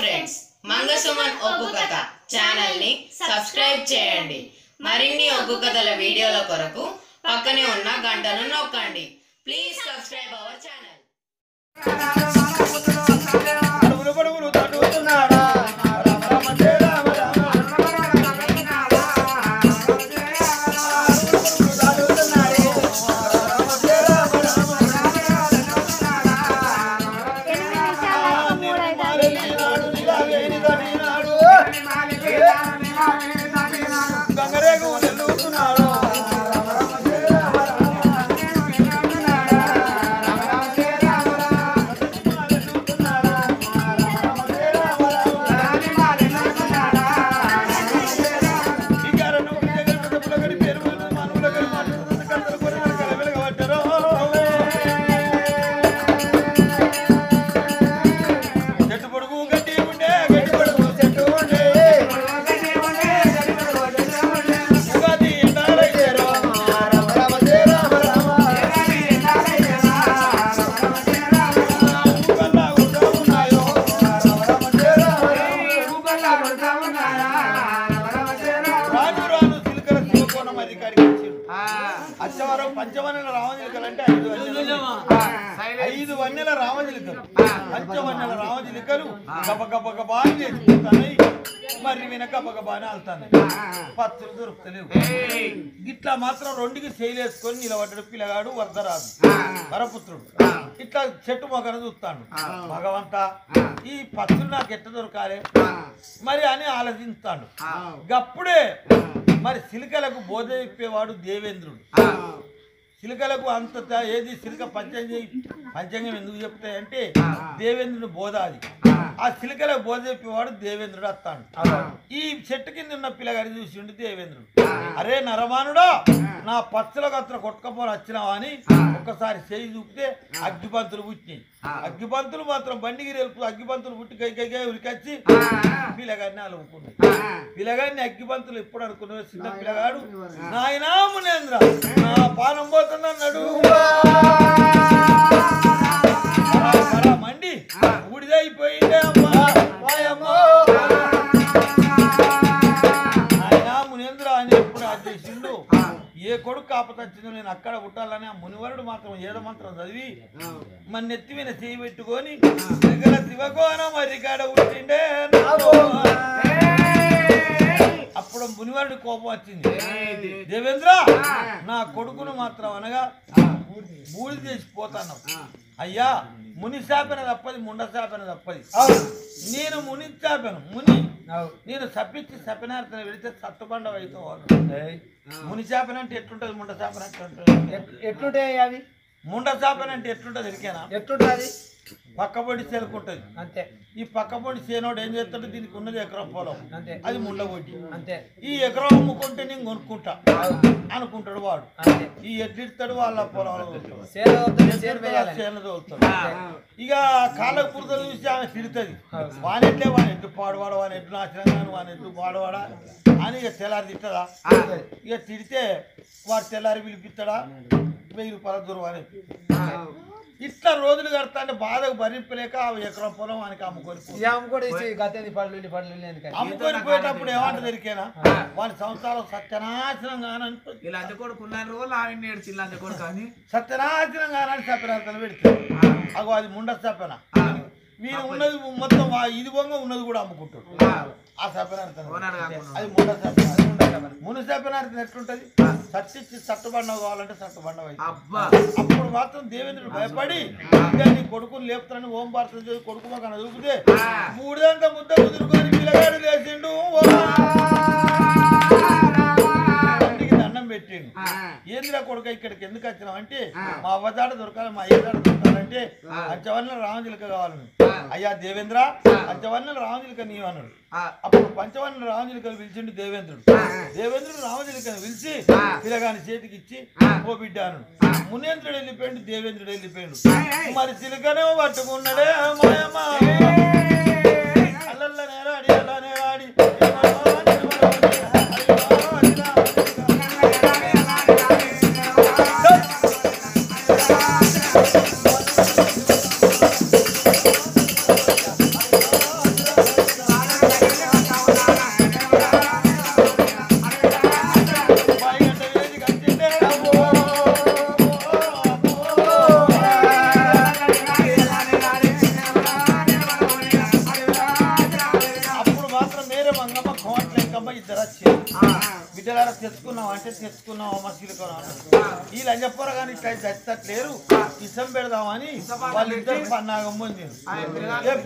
Friends మంగసుమన్ ఒగ్గు కథ channel ని subscribe చేయండి. మరిన్ని ఒగ్గు కథల వీడియోల కొరకు పక్కనే ఉన్న గంటను నొక్కండి. Please subscribe our channel. అచ్చవరం పంచవన్నెల రామజిలికలు అంటే 5 వన్నెల రామజిలికలు పంచవన్నెల రామజిలికలు గబగబగబాని లేచిపోతాయి. మరి వినక గబగబాని ఆలుతాయి. పత్తులు దొరుకుతలేవు. ఇట్లా మాత్రం 2కి చేయలేసుకొని నిలబడ్డాడు పిల్లగాడు వరదరాజు వరపుత్రుడు. ఇట్లా చెట్టు మొగన చూస్తాడు. భగవంతా ఈ పత్తులు నాకు ఎట్ట దొరకాలి మరి అని ఆలోచిస్తాడు. గప్పుడే మరి సిలికలకు బోధ చెప్పేవాడు దేవేంద్రుడు. సిలికలకు అంత ఏది సిలిక పంచాంగం ఎందుకు చెప్తాయంటే దేవేంద్రుడు బోధ అది. ఆ సిలికలకు బోధ చెప్పేవాడు దేవేంద్రుడు వస్తాడు. ఈ చెట్టు కింద ఉన్న పిల్లగారి చూసిండు దేవేంద్రుడు. అరే నరమానుడా, నా పచ్చలకు అతను కొట్టుకపోని వచ్చినావా అని ఒక్కసారి చేయి చూపితే అగ్గిపంతులు పుట్టినాయి. అగ్గిపంతులు మాత్రం బండికి రేపు అగ్గిపంతులు పుట్టి కై ఉరికొచ్చి పిల్లగాడిని అలుముకున్నాయి. పిల్లగాడిని అగ్గిపంతులు ఎప్పుడు అనుకున్నావు చిన్న పిల్లగాడు, నాయనా మునేంద్ర నా పానం పోతుందన్నాడు. మండి ఊడిదైపోయిందే అమ్మా వాయమ్మో. నాయనా మునేంద్ర అని ఎప్పుడు ఆదేశిండు. ఏ కొడుకు కాపతచ్చిందో నేను అక్కడ పుట్టాలని ఆ మునివరుడు మాత్రం ఏదో మంత్రం చదివి మన నెత్తి మీద చేయి పెట్టుకొని దగ్గర శివకోన మరికాడ పుట్టిండే. అప్పుడు మునివరుడు కోపం వచ్చింది. దేవేంద్ర నా కొడుకును మాత్రం అనగా బూడి చేసిపోతాను. అయ్యా ముని శాపన తప్పది, ముండ శాపన తప్పది. నేను ముని శాపను ముని నేను సప్పించి సపినార్థన వెళితే సత్తుబండ అవుతావు. ముని శాపన అంటే ఎట్లుంటది, ముండ శాపన ఎట్లుంటాయి అవి? ముండ శాపన అంటే ఎట్లుంటది ఎరికేనా? ఎట్లుంటది? పక్కబొడి చేరుకుంటది అంతే. ఈ పక్కబొడి చేనోడు ఏం చేస్తాడు, దీనికి ఉన్నది ఎకరం పొలం అంతే, అది ముండ వడ్డీ అంతే. ఈ ఎకరం అమ్ముకుంటే నేను కొనుక్కుంటా అనుకుంటాడు వాడు. ఈ ఎడ్డిస్తాడు వాళ్ళ పొలంలో చేను తోలుతాడు. ఇక కాళ్ళకు పురతలు చూసి ఆమె తిడుతుంది. వానెట్లే వాని ఎడ్డు పాడువాడు, వాని ఎడ్డు నాశనం, వాని ఎడ్డు పాడువాడా అని ఇక తెల్లారి తిట్టదా. ఇక తిడితే వాడు తెల్లారి పిలిపిస్తాడా 1000 రూపాయల దూరం అని. ఇట్లా రోజులు కడతా అంటే బాధకు భరింపలేక ఎకరం పొలం వానికి అమ్ముకొని పోయేటప్పుడు ఏమంటది ఎరికేనా, వాని సంసారం సత్యనాశనం కానని సత్యనాశనం కానని సత్యనాశనం పెడతాడు. అగో అది ముండ సపన. వీరు ఉన్నది మొత్తం ఇది బొంగ ఉన్నది కూడా అమ్ముకుంటాడు. ఆ సపనార్థం అది ముండ సపన. ముని సపనార్థం ఎట్లుంటది, సత్తిచ్చి సట్టుబండవ కావాలంటే సట్టుబండవ. అప్పుడు మాత్రం దేవేంద్రుడు భయపడి నీ కొడుకుని లేపుతానని ఓం భారతం చేసి కొడుకు మాకు చూపితే మూడంతా ముద్ద కుదురుకొని పిల్లగాడు లేచిండు. దండం పెట్టిండు. ఏందిరా కొడుక ఇక్కడికి ఎందుకు వచ్చినావు అంటే మా అవ్వదాడ దొరకాలి, మా అయ్యదాడ దొరకాలంటే పంచవన్నెల రామజిలిక కావాలని. అయ్యా దేవేంద్ర పంచవన్నెల రామజిలిక నీవు అన్నాడు. అప్పుడు పంచవన్నెల రామజిలికలు పిలిచిండు దేవేంద్రుడు. దేవేంద్రుడు రామజిలికను పిలిచి పిల్లగాని చేతికి ఇచ్చి ఓ బిడ్డ అన్నాడు. మునేంద్రుడు వెళ్ళిపోయాడు, దేవేంద్రుడు వెళ్ళిపోయాడు. మరి చిలుకనే పట్టుకున్నాడే మాయమ్మ. అల్లల్ల నేరాడి అలా నేరాడి బిడ్డలారా తెచ్చుకున్నావు అంటే తెచ్చుకున్నావు మసీలుకున్నావు వీళ్ళు అని చెప్పారు కానీ ఇట్లా చచ్చట్లేరు ఇసం పెడదామని వాళ్ళిద్దరు పన్నాగం పొంది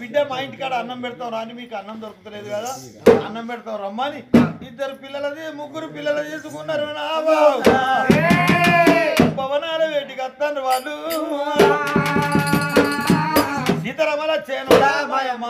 బిడ్డ మా ఇంటికాడ అన్నం పెడతావు రాని మీకు అన్నం దొరుకుతలేదు కదా అన్నం పెడతావు రమ్మని ఇద్దరు పిల్లలది ముగ్గురు పిల్లలు చేసుకున్నారు భవనాల వేటికి వస్తారు వాళ్ళు సీతారామల చేనుడా మాయమ్మ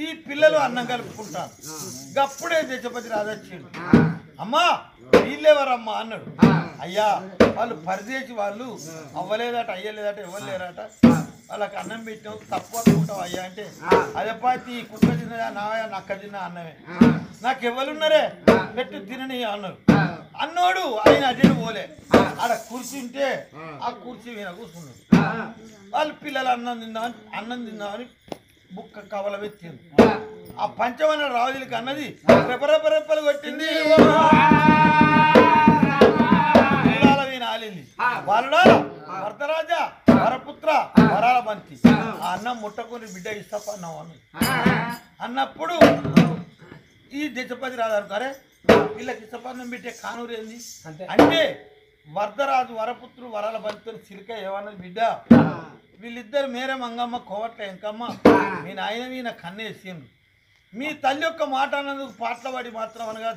ఈ పిల్లలు అన్నం కలుపుకుంటారు గప్పుడే దశపతి రాజొచ్చిండు అమ్మా వీళ్ళెవరమ్మా అన్నాడు అయ్యా వాళ్ళు పరిదేశి వాళ్ళు అవ్వలేదట అయ్యలేదట ఇవ్వలేరట వాళ్ళకి అన్నం పెట్టినావు తప్పు అనుకుంటావు అయ్యా అంటే అదే పాతి కుక్క తిన్నదా నాయా నక్క తిన్నా అన్నమే నాకు ఎవరున్నారే పెట్టు తినని అన్నారు అన్నోడు ఆయన అటెండ్ పోలే ఆడ కూర్చుంటే ఆ కుర్చీ మీద కూర్చున్నాడు వాళ్ళు పిల్లలు అన్నం తిందామని బుక్క కవల పెట్టింది ఆ పంచవన రాజులకి అన్నది రెపరెపరెప్పలు కొట్టింది ఆలింది బాలుడా భర్తరాజా వరపుత్ర వరాల బంతి ఆ అన్నం ముట్టకొని బిడ్డ ఇష్టపడినావు అన్న అన్నప్పుడు ఈ దశపతి రాజు అరే వీళ్ళకి ఇష్టపడినం పెట్టే కానూరు ఏంది అంటే వరదరాజు వరపుత్రుడు వరాల బంతితో చిలుక ఏమన్నది బిడ్డ వీళ్ళిద్దరు మేరే మంగమ్మ కోవట్ల ఎంకమ్మ మీ నాయన వీన కన్నేసిండు మీ తల్లి యొక్క మాట అన్నందుకు పాటలు పడి మాత్రం అనగా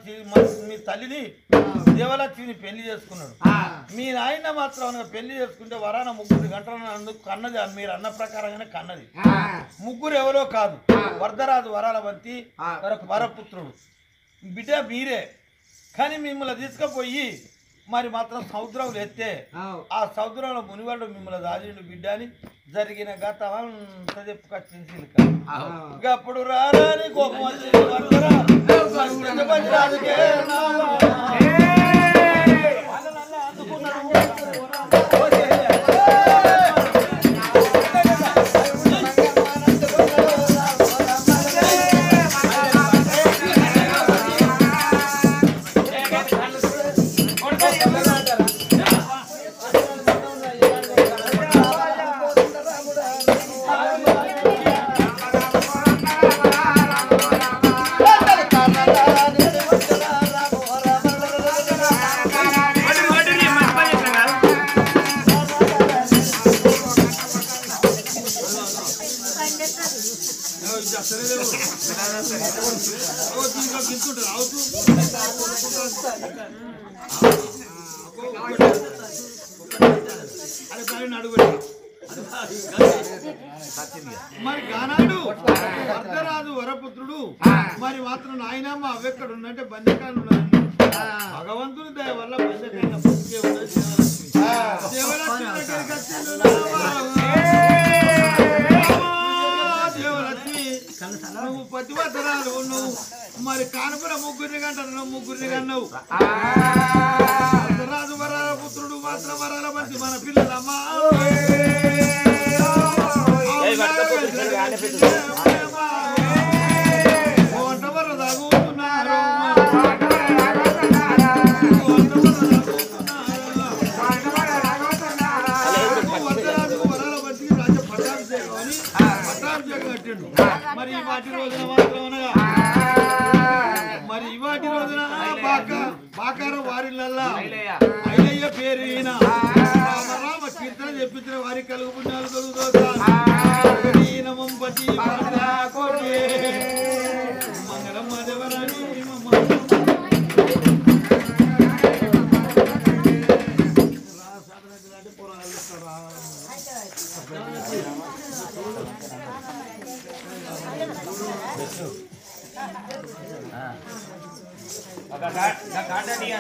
మీ తల్లిని దేవలక్ష్మిని పెళ్లి చేసుకున్నాడు మీ నాయన మాత్రం అనగా పెళ్లి చేసుకుంటే వరాన 3 గంటల కన్నది మీరు అన్న ప్రకారంగానే కన్నది ముగ్గురు ఎవరో కాదు వరదరాజు వరాల బంతి వరపుత్రుడు బిడ్డ మీరే కానీ మిమ్మల్ని తీసుకుపోయి మరి మాత్రం సముద్రంలో ఎత్తే ఆ సముద్రంలో మునివాడు మిమ్మల్ని దాచిండు బిడ్డ అని జరిగిన గతం అంతా చెప్పుకొచ్చింది చిలుక అప్పుడు రాని కోపం మరి గానాడు వరదరాజు వరపుత్రుడు మరి మాత్రం నాయనమ్మ అవెక్కడ ఉన్నంటే బంధకాలు భగవంతుని దయ వల్ల బంధకాల దేవలక్ష్మి దగ్గరికి వచ్చిండు దేవలక్ష్మి నువ్వు పతివతరాలు నువ్వు మరి కానుపుర ముగ్గురిని గంటను ముగ్గురిని కన్నావు రాజు వరాల పుత్రుడు మాత్రం వరాల మంచి మన పిల్లలమ్మా మరి వాటి రోజున మాత్రం మరి ఇవాటి రోజున బాకారం వారిలల్లా ఐలయ్య పేరు రామ కీర్తన చెప్పించిన వారి కలుగు పుణ్యాలు కలుగుతాం పతి మంగళం మాధవరాణి Kakak dia